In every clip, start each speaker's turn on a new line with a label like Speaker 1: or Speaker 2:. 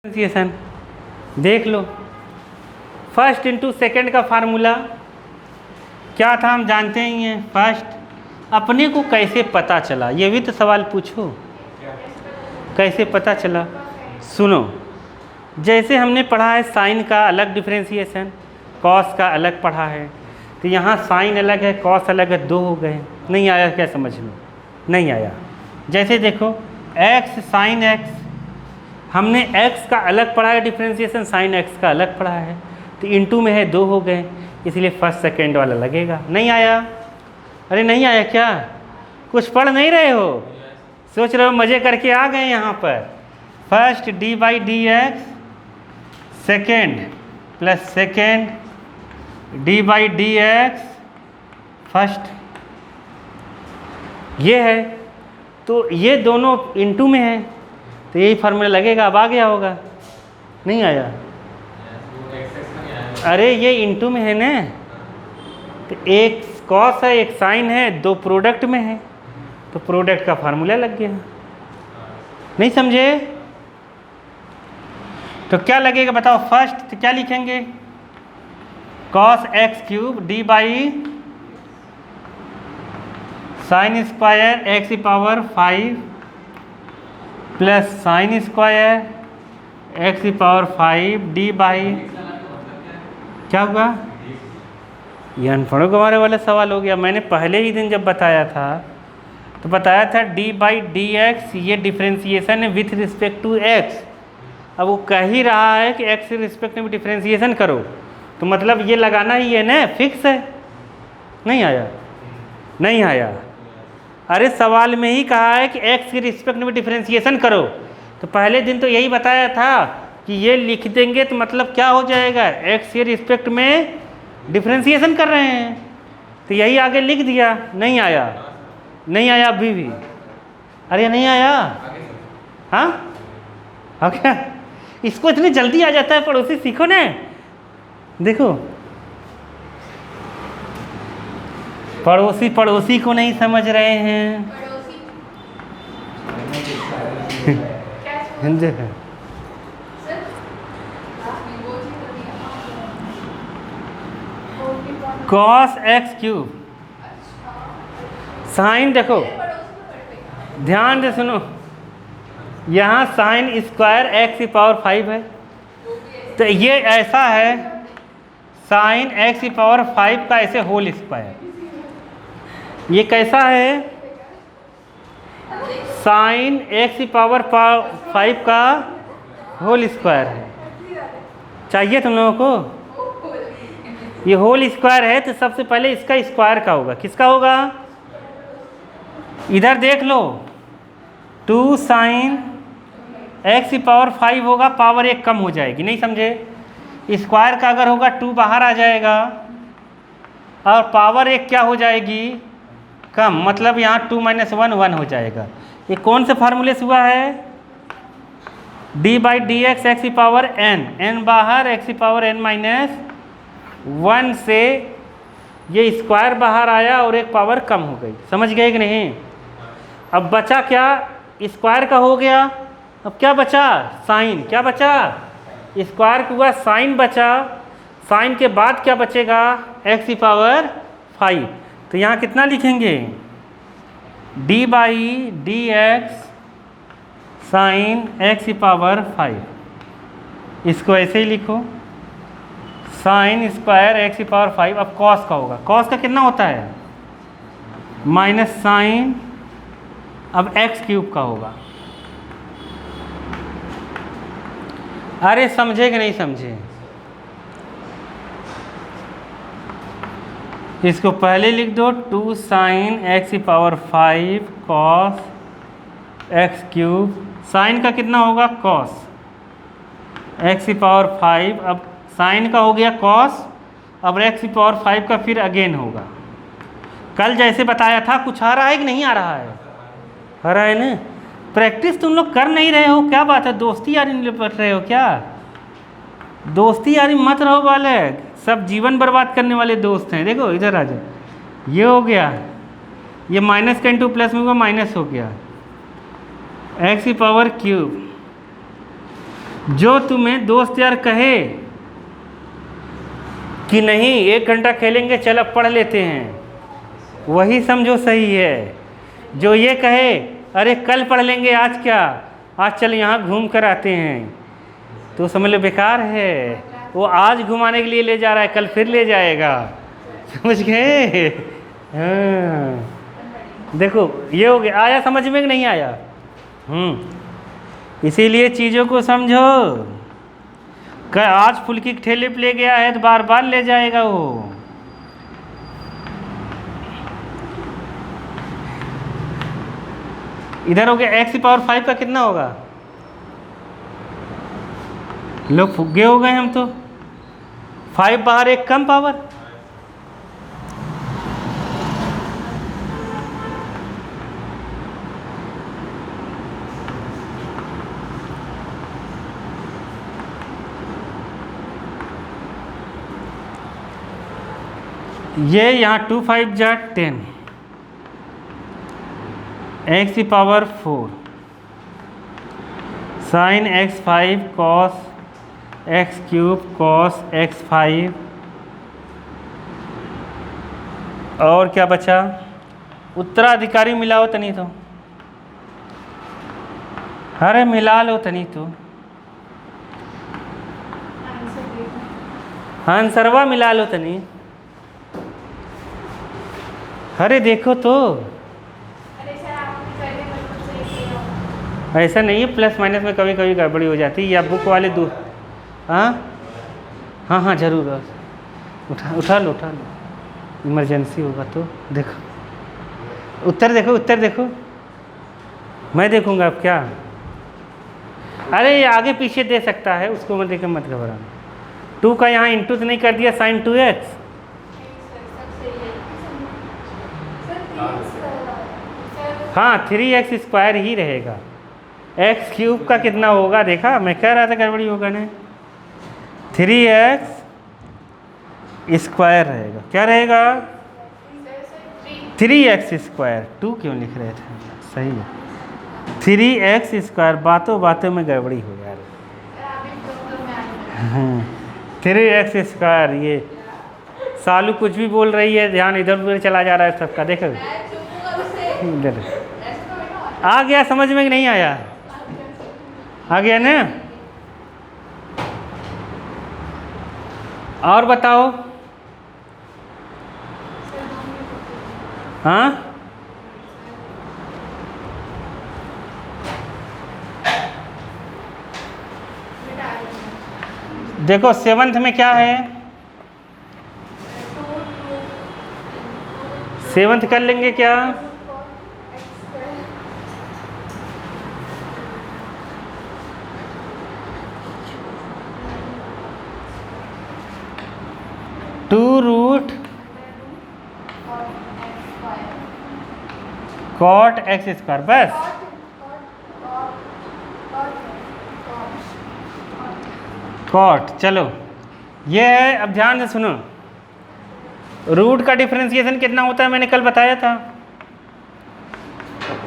Speaker 1: Differentiation देख लो। First into second का formula क्या था हम जानते ही हैं। फर्स्ट अपने को कैसे पता चला, ये भी तो सवाल पूछो, कैसे पता चला। सुनो, जैसे हमने पढ़ा है साइन का अलग डिफरेंशिएशन, कॉस का अलग पढ़ा है, तो यहाँ साइन अलग है कॉस अलग है, दो हो गए। नहीं आया क्या, समझ लो नहीं आया। जैसे देखो एक्स साइन एक्स, हमने x का अलग पढ़ा है डिफरेंशिएशन, साइन x का अलग पढ़ा है, तो इनटू में है दो हो गए, इसलिए फर्स्ट सेकेंड वाला लगेगा। नहीं आया? अरे नहीं आया क्या? कुछ पढ़ नहीं रहे हो, सोच रहे हो मज़े करके आ गए यहाँ पर। First D by D x second plus second D by D x first, ये है। तो ये दोनों इनटू में है तो यही फार्मूला लगेगा। अब आ गया होगा? नहीं आया? अरे ये इनटू में है ना, तो एक कॉस है एक साइन है, दो प्रोडक्ट में है, तो प्रोडक्ट का फार्मूला लग गया। नहीं समझे? तो क्या लगेगा बताओ। फर्स्ट तो क्या लिखेंगे, cos x cube D by sine square x power 5 plus sine square x की पावर 5 डी बाई, क्या हुआ? ये अनपढ़ों को हमारे वाला सवाल हो गया। मैंने पहले ही दिन जब बताया था तो बताया था डी बाई डी एक्स ये डिफरेंशिएशन है विथ रिस्पेक्ट टू एक्स। अब वो कह ही रहा है कि एक्स के रिस्पेक्ट में डिफरेंशिएशन करो, तो मतलब ये लगाना ही है ना, फिक्स है। नहीं आया? नहीं आया? अरे सवाल में ही कहा है कि x के रिस्पेक्ट में डिफरेंशिएशन करो, तो पहले दिन तो यही बताया था कि ये लिख देंगे तो मतलब क्या हो जाएगा, x के रिस्पेक्ट में डिफरेंशिएशन कर रहे हैं, तो यही आगे लिख दिया। नहीं आया? नहीं आया अभी भी? अरे नहीं आया? हाँ हो क्या? इसको इतनी जल्दी आ जाता है, पड़ोसी सीखो ना। देखो पड़ोसी पड़ोसी को नहीं समझ रहे हैं। कॉस एक्स क्यूब साइन, देखो ध्यान से सुनो, यहाँ साइन स्क्वायर एक्स की पावर 5 है, तो ये ऐसा है साइन एक्स की पावर 5 का ऐसे होल स्क्वायर। ये कैसा है, साइन एक्स की पावर 5 का होल स्क्वायर है। चाहिए तुम लोगों को? ये होल स्क्वायर है तो सबसे पहले इसका स्क्वायर का होगा। किसका होगा? इधर देख लो, 2 साइन एक्स की पावर 5 होगा, पावर एक कम हो जाएगी। नहीं समझे? स्क्वायर का अगर होगा 2 बाहर आ जाएगा और पावर एक क्या हो जाएगी, कम, मतलब यहाँ 2 - 1 1 हो जाएगा। ये कौन से फार्मूले से हुआ है? D by D x x की पावर n, n बाहर एक्स की पावर n - 1 से ये स्क्वायर बाहर आया और एक पावर कम हो गई। समझ गए कि नहीं? अब बचा क्या, स्क्वायर का हो गया, अब क्या बचा, साइन। क्या बचा? स्क्वायर का हुआ, साइन बचा, साइन के बाद क्या बचेगा, एक्स की पावर 5। तो यहाँ कितना लिखेंगे, D by D x sign x की पावर 5। इसको ऐसे ही लिखो, साइन स्क्वायर एक्स की पावर 5। अब कॉस का होगा, कॉस का कितना होता है, माइनस साइन, अब एक्स क्यूब का होगा। अरे समझे कि नहीं समझे? इसको पहले लिख दो, 2 साइन एक्स की power 5 cos x cube, sine का कितना होगा, कॉस एक्स की पावर 5। अब साइन का हो गया कॉस, अब एक्स की पावर 5 का फिर अगेन होगा। कल जैसे बताया था, कुछ आ रहा है कि नहीं आ रहा है? आ रहा है ना? प्रैक्टिस तुम लोग कर नहीं रहे हो, क्या बात है? दोस्ती यारी नहीं निपट रहे हो क्या? दोस्ती यारी मत रहो बालक, सब जीवन बर्बाद करने वाले दोस्त हैं। देखो इधर आ जाओ, ये हो गया, ये माइनस का इंटू प्लस में हुआ, माइनस हो गया, एक्स की पावर क्यूब जो तुम्हें दोस्त यार कहे कि नहीं 1 घंटा खेलेंगे, चल अब पढ़ लेते हैं, वही समझो सही है। जो ये कहे अरे कल पढ़ लेंगे, आज क्या, आज चल यहाँ घूम कर आते हैं, तो समझ लो बेकार है। वो आज घुमाने के लिए ले जा रहा है, कल फिर ले जाएगा। समझ गए? हाँ, देखो ये हो गया। आया समझ में कि नहीं आया? इसीलिए चीज़ों को समझो। आज फुल्की के ठेले पे ले गया है तो बार बार ले जाएगा वो। इधर हो गया x⁵ का कितना होगा? लोग फुग्गे हो गए हम तो। 5 बाहर 1 कम पावर। ये यहाँ 2 5 जा 10, x⁴ sin x5 cos x³ cos x5। और क्या बचा? उत्तराधिकारी मिलाओ तनी तो। अरे मिला लो तनी तो। आंसरवा मिला लो तनी। अरे देखो तो, ऐसा नहीं है, प्लस माइनस में कभी कभी गड़बड़ी हो जाती है, या बुक वाले हाँ हाँ हाँ जरूर, उठा लो इमरजेंसी होगा तो। देखो उत्तर, देखो उत्तर देखो, मैं देखूंगा अब क्या। अरे ये आगे पीछे दे सकता है, उसको मत देकर मत घबराना। 2 का यहाँ इंटू तो नहीं कर दिया sin 2x? हाँ 3x² ही रहेगा। x³ का कितना होगा देखा? मैं कह रहा था गड़बड़ी होगा ना। 3x² रहेगा। क्या रहेगा? 3x²। 2 क्यों लिख रहे थे? सही है 3x²। बातों बातों में गड़बड़ी हो यार। 3x²। ये सालू कुछ भी बोल रही है, ध्यान इधर उधर चला जा रहा है सबका। देखो इधर आ गया, समझ में नहीं आया? आ गया ना? और बताओ। हाँ देखो 7th में क्या है? 7th कर लेंगे क्या? √cot x²। बस cot। चलो ये है। अब ध्यान से सुनो, रूट का डिफरेंशिएशन कितना होता है? मैंने कल बताया था।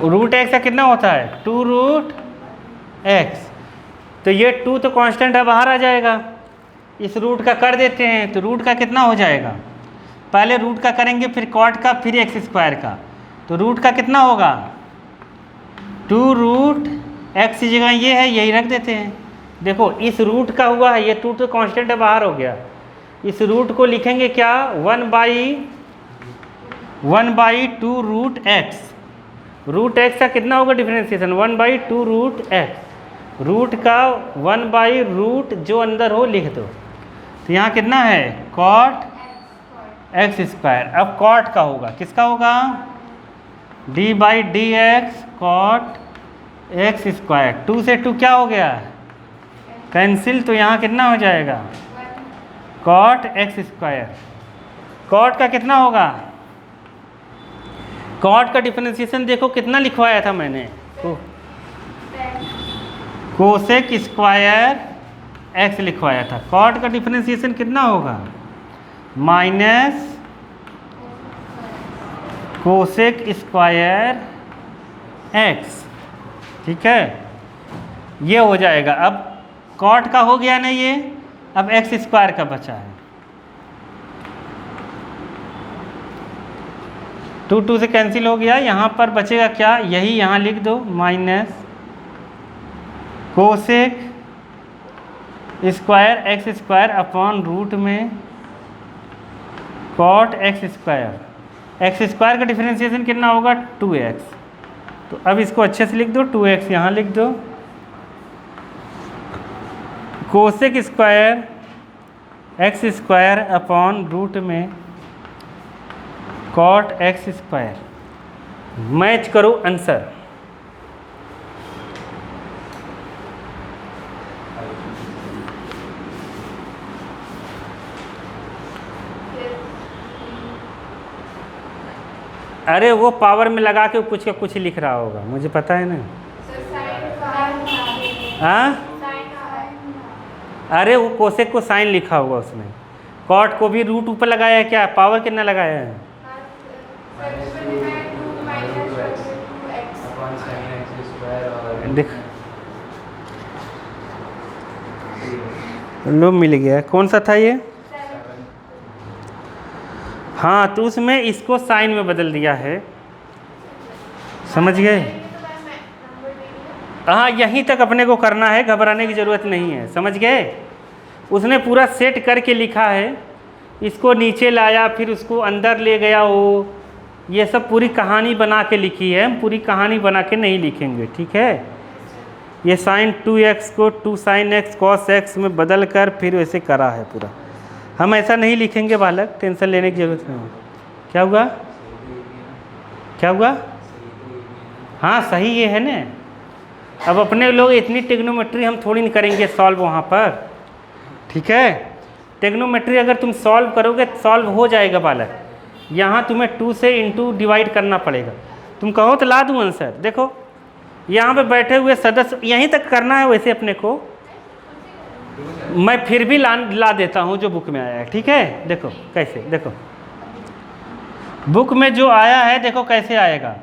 Speaker 1: √x का कितना होता है? 2√x। तो ये 2 तो कांस्टेंट है, बाहर आ जाएगा। इस रूट का कर देते हैं तो रूट का कितना हो जाएगा? पहले रूट का करेंगे, फिर कॉट का, फिर x² का। तो रूट का कितना होगा? 2√x की जगह ये है, यही रख देते हैं। देखो इस रूट का हुआ है, ये 2 तो कांस्टेंट है, बाहर हो गया। इस रूट को लिखेंगे क्या? 1/2√x। √x का कितना होगा डिफरेंशिएशन? 1/2√x। रूट का 1/√, जो अंदर हो लिख दो। तो यहाँ कितना है? cot x²। अब cot का होगा, किसका होगा? d/dx cot x²। 2 से 2 क्या हो गया? कैंसिल। तो यहाँ कितना हो जाएगा? cot x²। cot का कितना होगा? cot का डिफरेंशिएशन देखो कितना लिखवाया था मैंने, cosec² x लिखवाया था। cot का डिफरेंशिएशन कितना होगा? -cosec² x। ठीक है, ये हो जाएगा। अब कॉट का हो गया ना ये, अब एक्स स्क्वायर का बचा है। 2 2 से कैंसिल हो गया, यहाँ पर बचेगा क्या, यही यहाँ लिख दो, minus cosec square x square upon root में cot x square. X square का डिफरेंशिएशन कितना होगा, 2x। तो अब इसको अच्छे से लिख दो, 2x यहाँ लिख दो, cosec square x square upon root में कॉट एक्स स्क्वायर। मैच करो आंसर। अरे वो पावर में लगा के कुछ का कुछ लिख रहा होगा, मुझे पता है ना। हाँ, अरे वो कोसेक को साइन लिखा होगा उसमें, कॉट को भी रूट ऊपर लगाया है, क्या पावर कितना लगाया है, देख लो मिल गया। कौन सा था ये, हाँ, तो उसमें इसको साइन में बदल दिया है, समझ गए। हाँ, यहीं तक अपने को करना है, घबराने की ज़रूरत नहीं है, समझ गए। उसने पूरा सेट करके लिखा है, इसको नीचे लाया फिर उसको अंदर ले गया, वो ये सब पूरी कहानी बना के लिखी है, हम पूरी कहानी बना के नहीं लिखेंगे, ठीक है। ये साइन 2x को 2 sin x cos x में बदल कर फिर वैसे करा है पूरा, हम ऐसा नहीं लिखेंगे बालक, टेंशन लेने की ज़रूरत नहीं। क्या हुआ, क्या हुआ, हाँ सही ये है ना। अब अपने लोग इतनी टेक्नोमेट्री हम थोड़ी नहीं करेंगे सॉल्व वहाँ पर, ठीक है। टेक्नोमेट्री अगर तुम सॉल्व करोगे सॉल्व हो जाएगा बालक, यहाँ तुम्हें 2 से इंटू डिवाइड करना पड़ेगा। तुम कहो तो ला दूँ आंसर, देखो यहाँ पे बैठे हुए सदस्य यहीं तक करना है, वैसे अपने को मैं फिर भी ला देता हूँ जो बुक में आया है, ठीक है। देखो कैसे, देखो बुक में जो आया है देखो कैसे आएगा,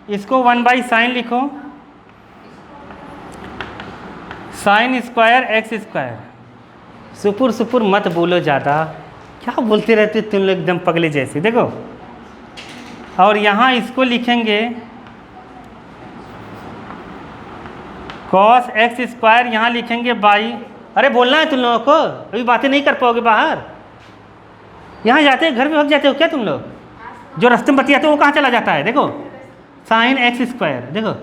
Speaker 1: इसको 1/sin लिखो, साइन स्क्वायर एक्स स्क्वायर। सुपुर सुपुर मत बोलो ज़्यादा, क्या बोलते रहते तुम लोग एकदम पगले जैसे, देखो। और यहाँ इसको लिखेंगे cos एक्स स्क्वायर, यहाँ लिखेंगे बाई, अरे बोलना है तुम लोगों को, अभी बातें नहीं कर पाओगे बाहर। यहाँ जाते हैं घर में भाग जाते हो क्या तुम लोग, जो रास्ते में बतियाते हो वो कहाँ चला जाता है, देखो साइन एक्स स्क्वायर, देखो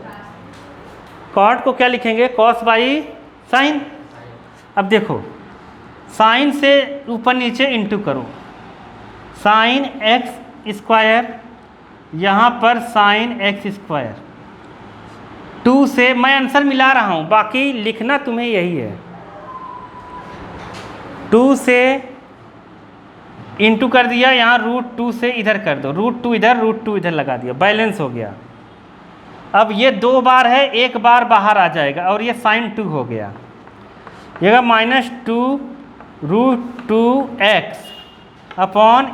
Speaker 1: कॉट को क्या लिखेंगे, कॉस बाई साइन। अब देखो साइन से ऊपर नीचे इंटू करो, साइन एक्स स्क्वायर, यहाँ पर साइन एक्स स्क्वायर, 2 से मैं आंसर मिला रहा हूँ, बाकी लिखना तुम्हें यही है। 2 से इंटू कर दिया, यहाँ √2 से इधर कर दो, √2 इधर √2 इधर लगा दिया, बैलेंस हो गया। अब ये 2 बार है, 1 बार बाहर आ जाएगा और ये sin 2 हो गया, ये -2 √2x अपॉन,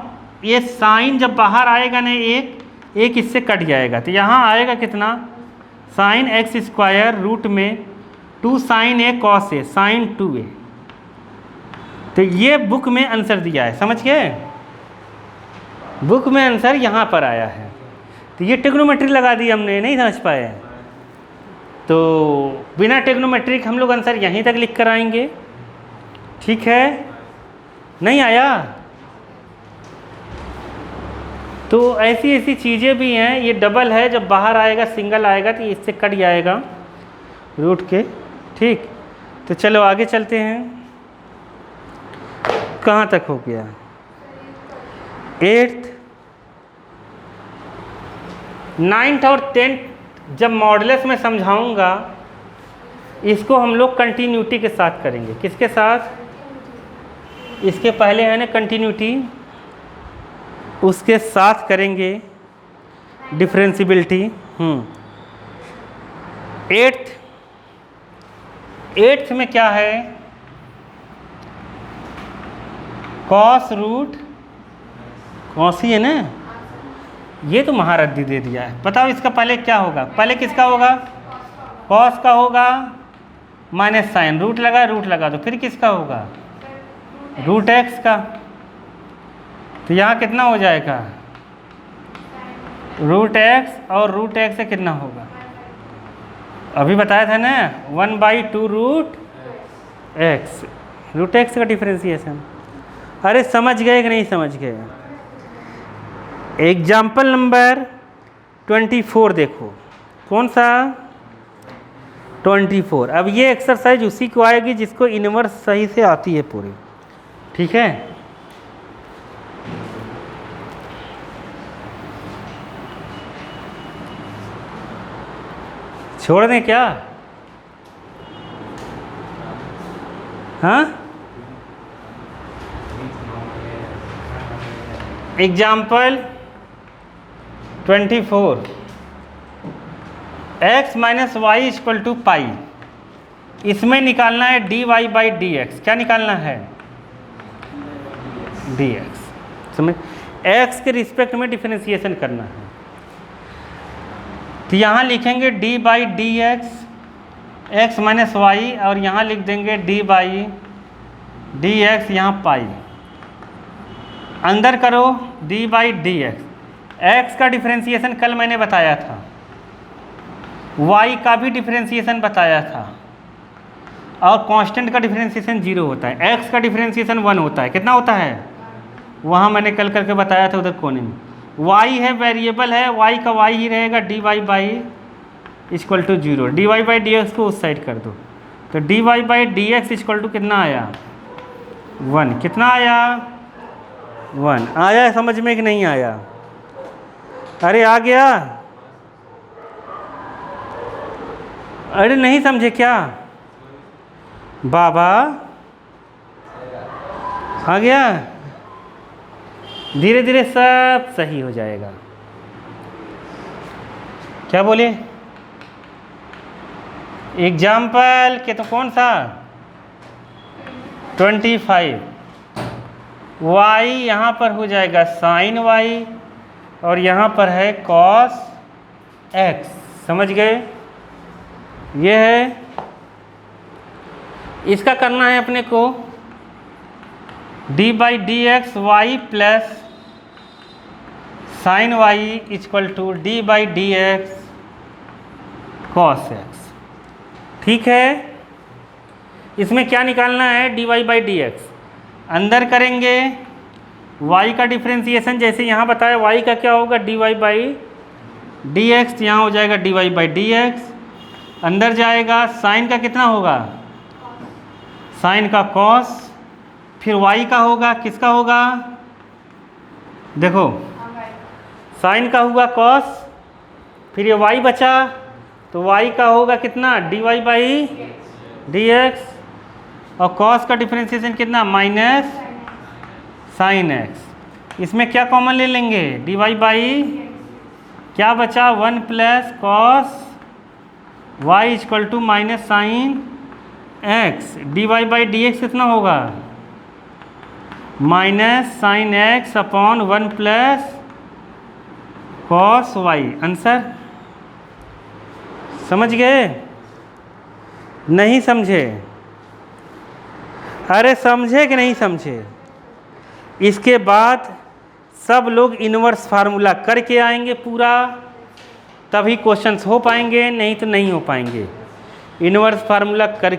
Speaker 1: ये साइन जब बाहर आएगा ना एक इससे कट जाएगा, तो यहाँ आएगा कितना, साइन एक्स स्क्वायर रूट में 2 sin a cos a sin 2a। तो ये बुक में आंसर दिया है, समझ गए, बुक में आंसर यहाँ पर आया है। तो ये टेक्नोमेट्री लगा दी हमने, नहीं समझ पाए तो बिना टेक्नोमेट्री हम लोग आंसर यहीं तक लिख कर आएंगे, ठीक है। नहीं आया तो ऐसी ऐसी चीज़ें भी हैं, ये डबल है, जब बाहर आएगा सिंगल आएगा तो इससे कट जाएगा रूट के, ठीक। तो चलो आगे चलते हैं, कहाँ तक हो गया, 8th 9th और 10th जब मॉडुलस में समझाऊंगा, इसको हम लोग कंटिन्यूटी के साथ करेंगे। किसके साथ, इसके पहले है ना कंटिन्यूटी, उसके साथ करेंगे डिफरेंशियबिलिटी। 8th में क्या है, कॉस रूट, कॉस ही है ना, ये तो महारथी दे दिया है। बताओ इसका पहले क्या होगा, पहले किसका होगा, कॉस का होगा, माइनस साइन, रूट लगा तो फिर किसका होगा? रूट एक्स का। तो यहाँ कितना हो जाएगा? रूट एक्स, और रूट एक्स से कितना होगा? अभी बताया था ना 1/2 रूट एक्स, रूट एक्स का डिफरेंशिएशन। अरे समझ गए कि नहीं समझ गए? एग्जाम्पल नंबर 24 देखो, कौन सा? 24। अब ये एक्सरसाइज उसी को आएगी जिसको इनवर्स सही से आती है पूरी, ठीक है? छोड़ दें क्या? हाँ, example 24, x minus y equal to pi. इसमें निकालना है dy/dx। क्या निकालना है? dx। समझ? x के रिस्पेक्ट में डिफरेंशिएशन करना है। तो यहाँ लिखेंगे d/dx, x माइनस वाई, और यहाँ लिख देंगे d/dx, यहाँ पाई। अंदर करो d/dx। x का डिफरेंशिएशन कल मैंने बताया था, y का भी डिफरेंशिएशन बताया था, और कांस्टेंट का डिफरेंशिएशन 0 होता है, x का डिफरेंशिएशन 1 होता है। कितना होता है? वहाँ मैंने कल करके बताया था उधर कोने में। y है, वेरिएबल है, y का y ही रहेगा, dy/dx इक्वल टू 0। dy/dx को उस साइड कर दो, तो dy/dx इक्वल टू कितना आया? 1। कितना आया? 1 आया। समझ में कि नहीं आया? अरे आ गया? अरे नहीं समझे क्या बाबा? आ गया? धीरे धीरे सब सही हो जाएगा। क्या बोले? एग्जाम्पल के तो कौन सा? 25। y यहाँ पर हो जाएगा साइन y, और यहाँ पर है कॉस x। समझ गए? ये है, इसका करना है अपने को d/dx y plus sine y equal to d/dx cos x। ठीक है? इसमें क्या निकालना है? dy/dx। अंदर करेंगे y का डिफरेंशिएशन, जैसे यहाँ बताया y का क्या होगा? dy/dx। यहाँ हो जाएगा dy/dx। अंदर जाएगा, साइन का कितना होगा? साइन का कॉस, फिर y का होगा, किसका होगा? देखो, साइन का हुआ कॉस, फिर ये y बचा, तो y का होगा कितना? dy/dx, और कॉस का डिफरेंशिएशन कितना? Minus sine x। इसमें क्या कॉमन ले लेंगे? dy/, क्या बचा? 1 plus cos y equal to minus sine x। dy/dx कितना होगा? Minus sine x upon 1 plus cos y। Answer समझ गए? नहीं समझे? अरे समझे कि नहीं समझे? इसके बाद सब लोग इनवर्स फार्मूला करके आएंगे पूरा, तभी क्वेश्चंस हो पाएंगे, नहीं तो नहीं हो पाएंगे। इनवर्स फार्मूला कर